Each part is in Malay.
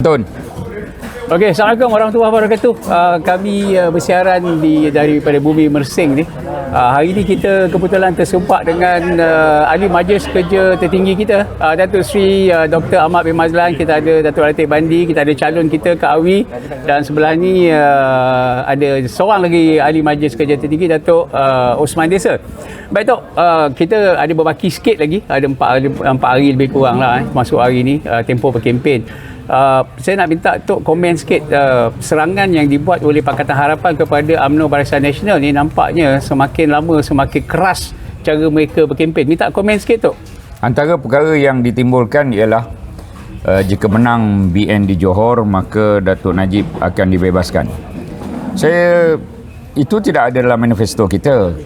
Pantun. Okey, Assalamualaikum warahmatullahi wabarakatuh. Kami bersiaran daripada Bumi Mersing ni. Hari ini kita kebetulan tersumpak dengan Ahli Majlis Kerja tertinggi kita, Datuk Seri Dr. Ahmad bin Mazlan. Kita ada Datuk Latif Bandi, kita ada calon kita Kak Awi, dan sebelah ni ada seorang lagi Ahli Majlis Kerja tertinggi, Datuk Osman Desa. Baik Tok, kita ada berbaki sikit lagi, ada 4 hari lebih kurang lah masuk hari ni, tempoh berkempen. Saya nak minta Tok komen sikit, serangan yang dibuat oleh Pakatan Harapan kepada UMNO Barisan Nasional ni nampaknya semakin lama semakin keras cara mereka berkempen. Minta komen sikit Tok. Antara perkara yang ditimbulkan ialah jika menang BN di Johor, maka Datuk Najib akan dibebaskan. Itu tidak ada dalam manifesto kita.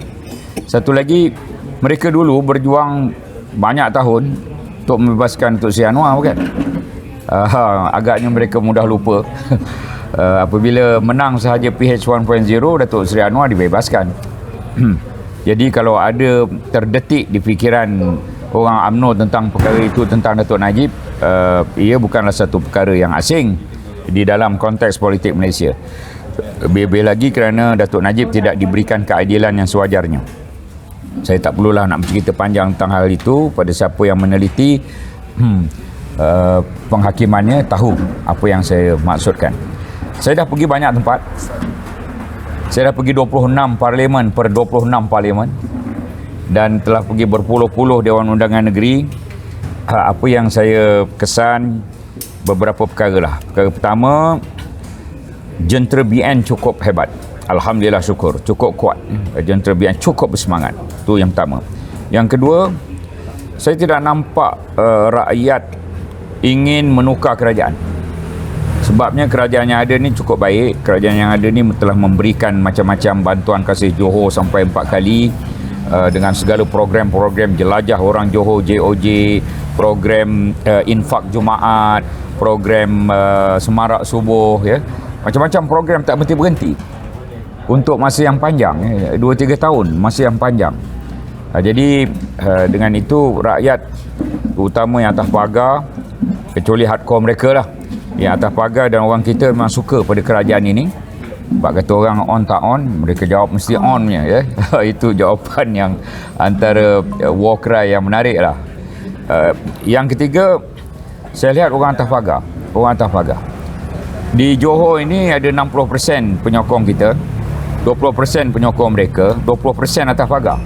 Satu lagi, mereka dulu berjuang banyak tahun untuk membebaskan Datuk Seri Anwar, bukan? Agaknya mereka mudah lupa. Apabila menang sahaja PH 1.0, Datuk Seri Anwar dibebaskan. Jadi kalau ada terdetik di fikiran orang UMNO tentang perkara itu, tentang Datuk Najib, ia bukanlah satu perkara yang asing di dalam konteks politik Malaysia. Lebih lagi kerana Datuk Najib tidak diberikan keadilan yang sewajarnya. Saya tak perlulah nak bercerita panjang tentang hal itu. Pada siapa yang meneliti penghakimannya tahu apa yang saya maksudkan. Saya dah pergi banyak tempat. Saya dah pergi 26 parlimen per 26 parlimen dan telah pergi berpuluh-puluh Dewan Undangan Negeri. Apa yang saya kesan, beberapa perkara lah. Perkara pertama, jentera BN cukup hebat. Alhamdulillah, syukur, cukup kuat. Jentera BN cukup bersemangat. Itu yang pertama. Yang kedua, saya tidak nampak rakyat ingin menukar kerajaan. Sebabnya kerajaan yang ada ni cukup baik. Kerajaan yang ada ni telah memberikan macam-macam bantuan kasih Johor sampai 4 kali, dengan segala program-program jelajah orang Johor, JOJ, program infak Jumaat, program semarak subuh, ya. Macam-macam program tak berhenti-berhenti untuk masa yang panjang, 2-3 tahun, masa yang panjang. Jadi dengan itu rakyat, terutama yang atas pagar, kecuali hardcore mereka lah, yang atas pagar dan orang kita memang suka pada kerajaan ini. Sebab kata orang on tak on, mereka jawab mesti on punya, ya. Itu jawapan yang antara war cry yang menarik lah. Yang ketiga, saya lihat orang atas pagar. Orang atas pagar di Johor ini ada 60% penyokong kita, 20% penyokong mereka, 20% atas pagar.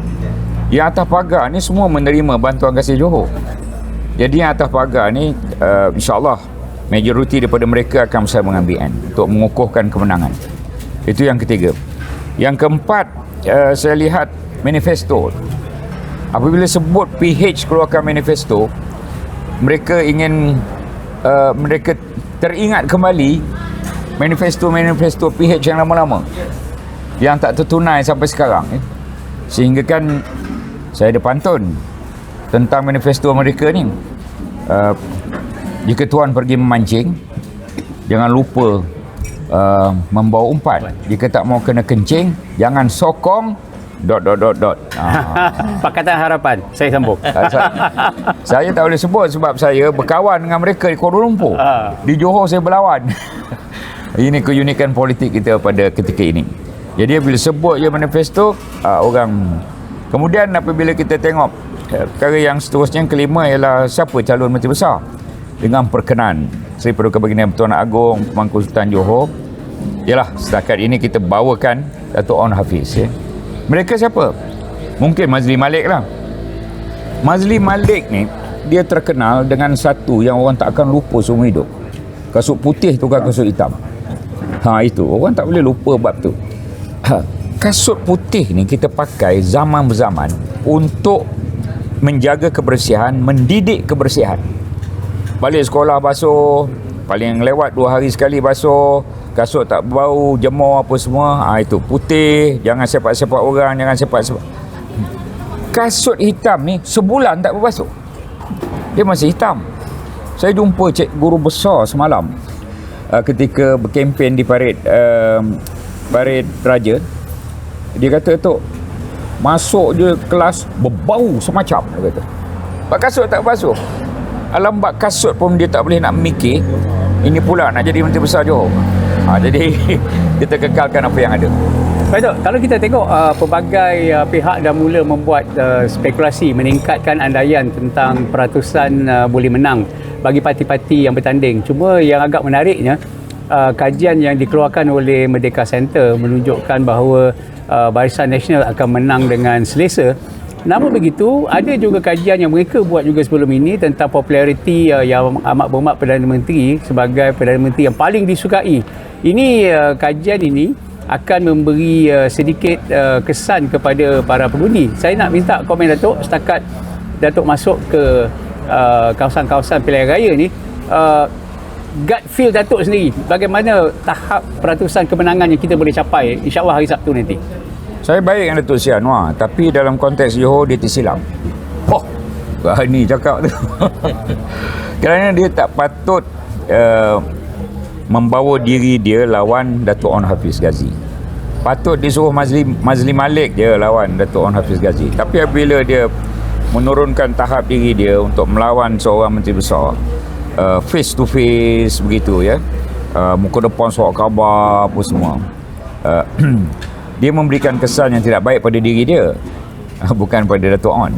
Yang atas pagar ni semua menerima bantuan kasih Johor. Jadi yang atas pagar ni, insyaAllah majoriti daripada mereka akan bersama dengan BN untuk mengukuhkan kemenangan. Itu yang ketiga. Yang keempat, saya lihat manifesto. Apabila sebut PH keluarkan manifesto, mereka ingin mereka teringat kembali manifesto PH yang lama-lama yang tak tertunai sampai sekarang. Sehingga kan saya ada pantun tentang manifesto mereka ni. Jika tuan pergi memancing, jangan lupa membawa umpan. Jika tak mau kena kencing, jangan sokong ... Pakatan Harapan, saya sambung. Saya tak boleh sebut sebab saya berkawan dengan mereka di Kuala Lumpur. Di Johor saya berlawan. Ini keunikan politik kita pada ketika ini. Jadi bila sebut je manifesto, orang. Kemudian apabila kita tengok perkara yang seterusnya, yang kelima ialah siapa calon Menteri Besar. Dengan perkenan Seri Paduka Baginda Pertuan Agong Pemangku Sultan Johor, ialah setakat ini kita bawakan Datuk Onn Hafiz, ya. Mereka siapa? Mungkin Mazli Malik lah. Mazli Malik ni dia terkenal dengan satu yang orang tak akan lupa seumur hidup. Kasut putih tukar kasut hitam. Itu orang tak boleh lupa bab tu. Kasut putih ni kita pakai zaman berzaman untuk menjaga kebersihan, mendidik kebersihan. Balik sekolah basuh, paling lewat 2 hari sekali basuh, kasut tak bau, jemur apa semua. Itu putih, jangan sepak-sepak orang, jangan sepak-sepak. Kasut hitam ni sebulan tak berbasuh, dia masih hitam. Saya jumpa cik guru besar semalam ketika berkempen di parit Raja. Dia kata, "Tok, masuk je kelas berbau semacam," dia kata. Bak kasut tak basuh. Alam bak kasut pun dia tak boleh nak mikir. ini pula nak jadi Menteri Besar Johor. Jadi kita kekalkan apa yang ada. Baik Tok, kalau kita tengok pelbagai pihak dah mula membuat spekulasi meningkatkan andaian tentang peratusan boleh menang bagi parti-parti yang bertanding. Cuma yang agak menariknya, kajian yang dikeluarkan oleh Merdeka Center menunjukkan bahawa Barisan Nasional akan menang dengan selesa. Namun begitu, ada juga kajian yang mereka buat juga sebelum ini tentang populariti yang amat berhormat Perdana Menteri sebagai Perdana Menteri yang paling disukai. Ini kajian ini akan memberi sedikit kesan kepada para pengundi. Saya nak minta komen Datuk setakat Datuk masuk ke kawasan-kawasan pilihan raya ni, gut feel Datuk sendiri, bagaimana tahap peratusan kemenangan yang kita boleh capai insya-Allah hari Sabtu nanti? Saya baik dengan Datuk Seri Anwar, tapi dalam konteks Johor dia tersilap. Berani cakap tu. Kerana dia tak patut membawa diri dia lawan Datuk Onn Hafiz Ghazi. Patut disuruh Mazli Malik je lawan Datuk Onn Hafiz Ghazi. Tapi apabila dia menurunkan tahap diri dia untuk melawan seorang Menteri Besar, face to face begitu ya, muka depan surat khabar apa semua, dia memberikan kesan yang tidak baik pada diri dia, bukan pada Datuk Onn.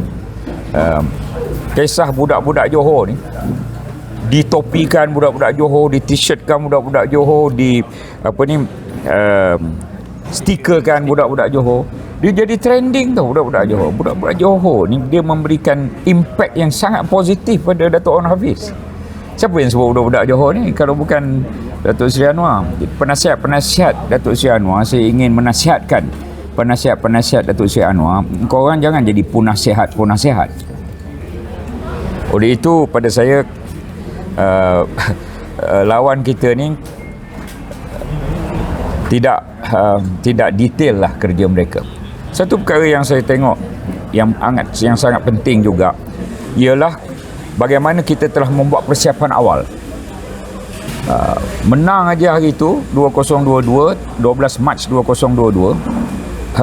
Kisah budak-budak Johor ni, ditopikan budak-budak Johor, di t-shirtkan budak-budak Johor, di stikerkan budak-budak Johor, dia jadi trending tau budak-budak Johor. Budak-budak Johor ni dia memberikan impact yang sangat positif pada Datuk Onn Hafiz. Siapa yang sebut budak-budak Johor ni kalau bukan Datuk Seri Anwar? Penasihat-penasihat Datuk Seri Anwar, saya ingin menasihatkan penasihat-penasihat Datuk Seri Anwar, korang jangan jadi punasihat-punasihat. Oleh itu pada saya lawan kita ni tidak detail lah kerja mereka. Satu perkara yang saya tengok yang sangat penting juga ialah bagaimana kita telah membuat persiapan awal. Menang aja hari itu 2022, 12 Mac 2022,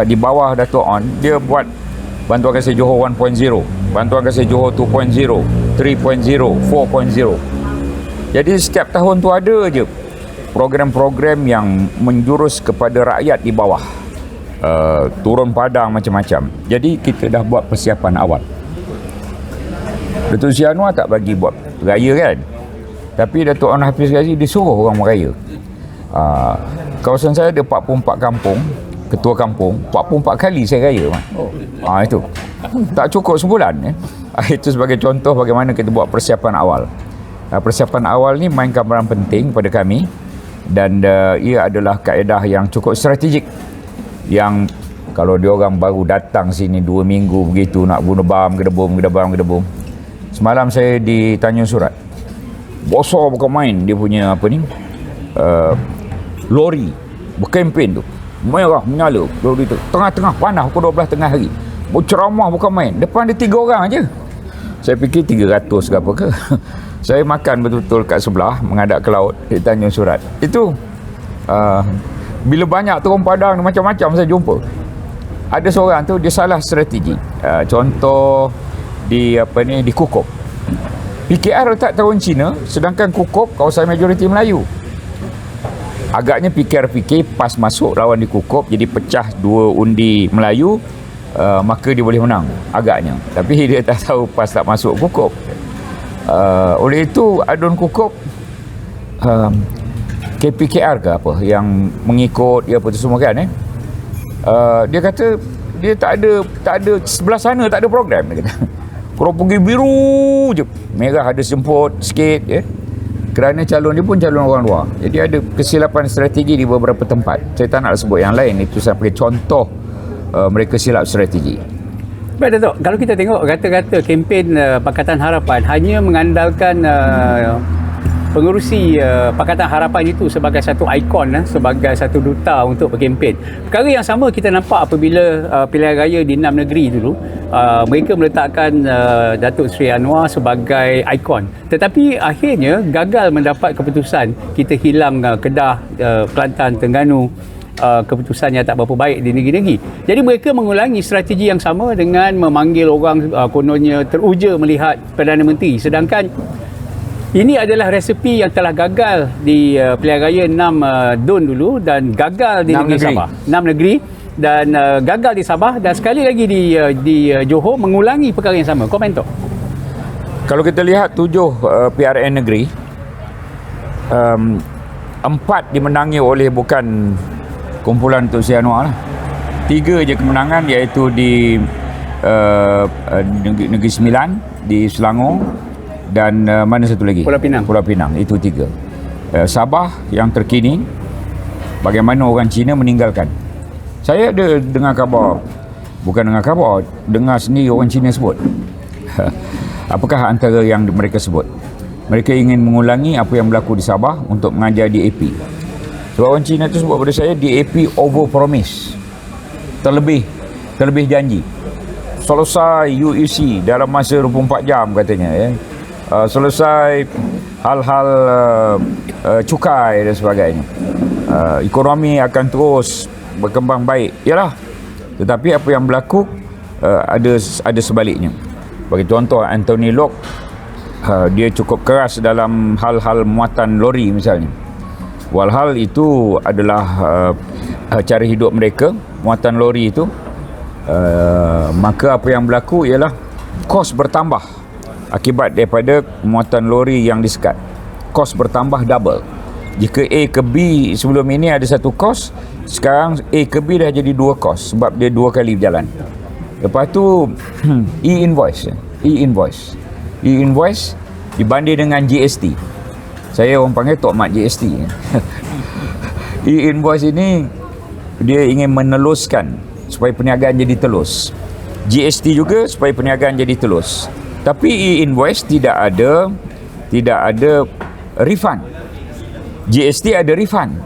di bawah Datuk Onn, dia buat Bantuan Kasih Johor 1.0, Bantuan Kasih Johor 2.0, 3.0, 4.0. Jadi setiap tahun tu ada je program-program yang menjurus kepada rakyat di bawah, turun padang macam-macam. Jadi kita dah buat persiapan awal. Datuk Seri Anwar tak bagi buat raya kan, tapi Datuk Onn Hafiz Ghazi disuruh orang meraya. Kawasan saya ada 44 kampung, ketua kampung, 44 kali saya raya. Itu tak cukup sebulan. Itu sebagai contoh bagaimana kita buat persiapan awal. Persiapan awal ni mainkan peran penting pada kami, dan ia adalah kaedah yang cukup strategik, yang kalau dia orang baru datang sini 2 minggu begitu nak bunuh gedebum. Semalam saya di Tanjung Surat, bosor bukan main dia punya lori berkempen tu, merah menyala lori tu, tengah-tengah panas pukul 12 tengah hari, berceramah bukan main, depan dia 3 orang aja. Saya fikir 300 ke apa ke. Saya makan betul-betul kat sebelah menghadap ke laut di Tanjung Surat. Itu bila banyak turun padang macam-macam saya jumpa. Ada seorang tu dia salah strategi. Contoh di Kukup. PKR letak tahun Cina, sedangkan Kukup kawasan majoriti Melayu. Agaknya PKR fikir PAS masuk lawan di Kukup, jadi pecah 2 undi Melayu, maka dia boleh menang agaknya. Tapi dia tak tahu PAS tak masuk Kukup. Oleh itu adun Kukup KPKR ke apa yang mengikut dia apa tu semua kan, dia kata dia tak ada sebelah sana tak ada program, dia kata. Kalau pergi biru je, merah ada semput sikit ya. Kerana calon dia pun calon orang luar. Jadi ada kesilapan strategi di beberapa tempat. Saya tak nak sebut yang lain, itu saya bagi contoh mereka silap strategi. Baik Datuk, kalau kita tengok kata-kata kempen Pakatan Harapan hanya mengandalkan pengerusi Pakatan Harapan itu sebagai satu ikon, sebagai satu duta untuk berkempen. Perkara yang sama kita nampak apabila pilihan raya di 6 negeri dulu, mereka meletakkan Datuk Seri Anwar sebagai ikon. Tetapi akhirnya gagal mendapat keputusan. Kita hilang Kedah, Kelantan, Terengganu, keputusan yang tak berapa baik di negeri-negeri. Jadi mereka mengulangi strategi yang sama dengan memanggil orang kononnya teruja melihat Perdana Menteri. Sedangkan Ini adalah resepi yang telah gagal di pilihan raya 6 DUN dulu dan gagal di negeri Sabah. 6 negeri dan gagal di Sabah dan sekali lagi di Johor mengulangi perkara yang sama. Komentar. Kalau kita lihat 7 PRN negeri, 4 dimenangi oleh bukan kumpulan Tun Sri Anwar lah. 3 je kemenangan, iaitu di Negeri Sembilan di Selangor dan mana satu lagi? Pulau Pinang. Itu 3. Sabah yang terkini, bagaimana orang Cina meninggalkan. Saya ada dengar khabar, bukan dengar khabar, dengar sendiri orang Cina sebut. Apakah antara yang mereka sebut? Mereka ingin mengulangi apa yang berlaku di Sabah untuk mengajar DAP. Sebab orang Cina tu sebut pada saya, DAP over promise, terlebih janji. Selesai UEC dalam masa 24 jam katanya, ya. Selesai hal-hal cukai dan sebagainya. Ekonomi akan terus berkembang baik. Yalah. Tetapi apa yang berlaku ada sebaliknya. Bagi contoh, Anthony Locke, dia cukup keras dalam hal-hal muatan lori misalnya. Walhal itu adalah cara hidup mereka, muatan lori itu. Maka apa yang berlaku ialah kos bertambah akibat daripada muatan lori yang disekat. Kos bertambah double. Jika A ke B sebelum ini ada satu kos, sekarang A ke B dah jadi 2 kos sebab dia 2 kali berjalan. Lepas tu e-invoice dibanding dengan GST. Saya orang panggil Tok Mat GST. E-invoice ini dia ingin meneluskan supaya perniagaan jadi telus. GST juga supaya perniagaan jadi telus. Tapi e-invoice tidak ada refund. GST ada refund.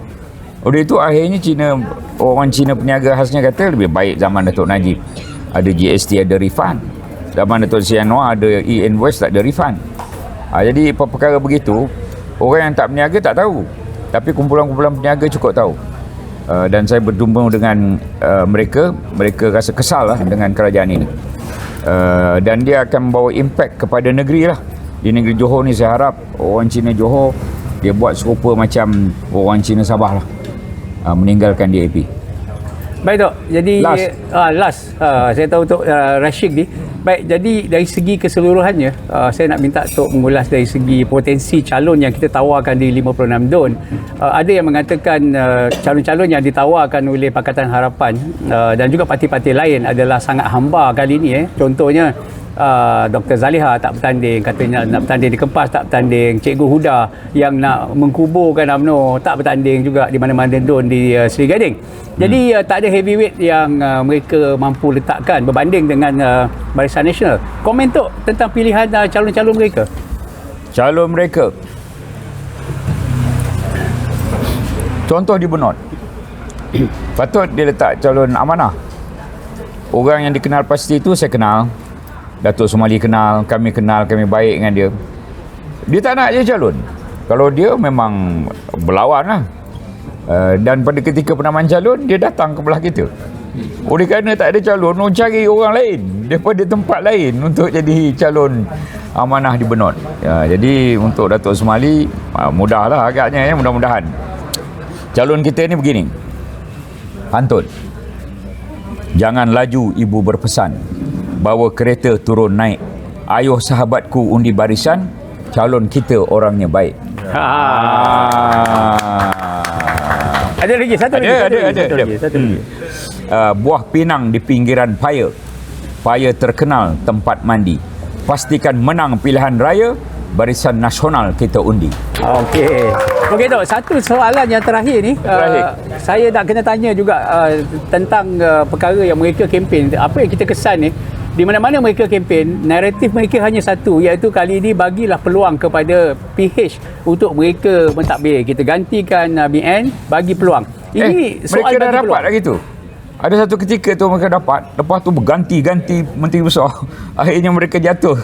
Oleh itu akhirnya orang Cina peniaga khasnya kata lebih baik zaman Datuk Najib ada GST, ada refund. Zaman Datuk Sri Anwar ada e-invoice, tak ada refund. Jadi perkara begitu, orang yang tak berniaga tak tahu, tapi kumpulan-kumpulan peniaga cukup tahu. Dan saya berjumpa dengan mereka rasa kesal lah dengan kerajaan ini. Dan dia akan membawa impak kepada negeri lah. Di negeri Johor ni saya harap orang Cina Johor dia buat serupa macam orang Cina Sabah lah, meninggalkan DAP. Baik Tok, jadi last saya tahu Tok Rashid ni. Baik, jadi dari segi keseluruhannya saya nak minta Tok mengulas dari segi potensi calon yang kita tawarkan di 56 DUN. Ada yang mengatakan calon-calon yang ditawarkan oleh Pakatan Harapan dan juga parti-parti lain adalah sangat hamba kali ini. Contohnya Dr. Zaliha tak bertanding, katanya nak bertanding di Kempas tak bertanding. Cikgu Huda yang nak mengkuburkan UMNO tak bertanding juga di mana-mana DUN di Seri Gading. Jadi tak ada heavyweight yang mereka mampu letakkan berbanding dengan Barisan Nasional. Komentar tentang pilihan calon-calon mereka. Calon mereka, contoh di Benot, patut dia letak calon amanah. Orang yang dikenal pasti itu saya kenal, Datuk Somali kenal, kami baik dengan dia. Dia tak nak je calon kalau dia memang berlawan lah. Dan pada ketika penamaan calon, dia datang ke belah kita. Oleh kerana tak ada calon, orang cari orang lain daripada tempat lain untuk jadi calon amanah di Benot. Jadi untuk Datuk Somali mudahlah agaknya, ya, mudah-mudahan. Calon kita ni begini, pantun. Jangan laju ibu berpesan, bawa kereta turun naik. Ayuh sahabatku undi barisan, calon kita orangnya baik. Ada lagi satu lagi. Buah pinang di pinggiran Paya terkenal tempat mandi. Pastikan menang pilihan raya, Barisan Nasional kita undi. Okey Tok, satu soalan yang terakhir ni, saya nak kena tanya juga tentang perkara yang mereka kempen. Apa yang kita kesan ni, di mana-mana mereka kempen, naratif mereka hanya satu, iaitu kali ini bagilah peluang kepada PH untuk mereka mentadbir. Kita gantikan BN, bagi peluang. Ini soal mereka dah bagi dapat peluang. lagi tu. Ada satu ketika tu mereka dapat, lepas tu berganti-ganti menteri besar. Akhirnya mereka jatuh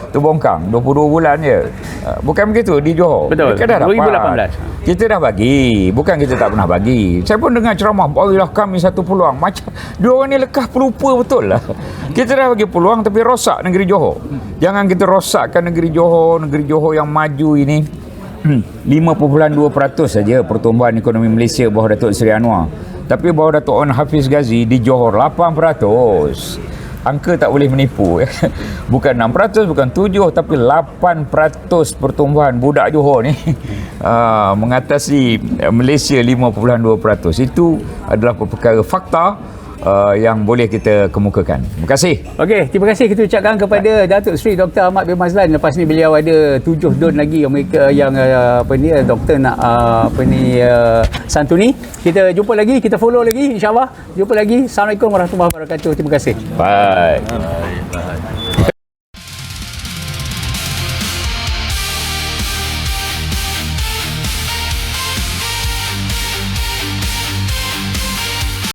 terbongkang 22 bulan je. Bukan begitu di Johor. Betul. Mereka dah dapat. 2018. Kita dah bagi, bukan kita tak pernah bagi. Saya pun dengar ceramah, berilah kami satu peluang. Macam dia orang ni lekah pelupa betul lah. Kita dah bagi peluang tapi rosak negeri Johor. Jangan kita rosakkan negeri Johor yang maju ini. 5.2% saja pertumbuhan ekonomi Malaysia bawah Datuk Seri Anwar. Tapi bawah Datuk Wan Hafiz Ghazi di Johor 8%. Angka tak boleh menipu. Bukan 6%, bukan 7%, tapi 8% pertumbuhan budak Johor ni mengatasi Malaysia 5.2%. Itu adalah perkara fakta yang boleh kita kemukakan. Terima kasih. Okey, terima kasih kita ucapkan kepada Datuk Seri Dr. Ahmad bin Mazlan. Lepas ni beliau ada 7 don lagi yang doktor nak santuni. Kita jumpa lagi, kita follow lagi, insya-Allah. Jumpa lagi. Assalamualaikum warahmatullahi wabarakatuh. Terima kasih. Bye.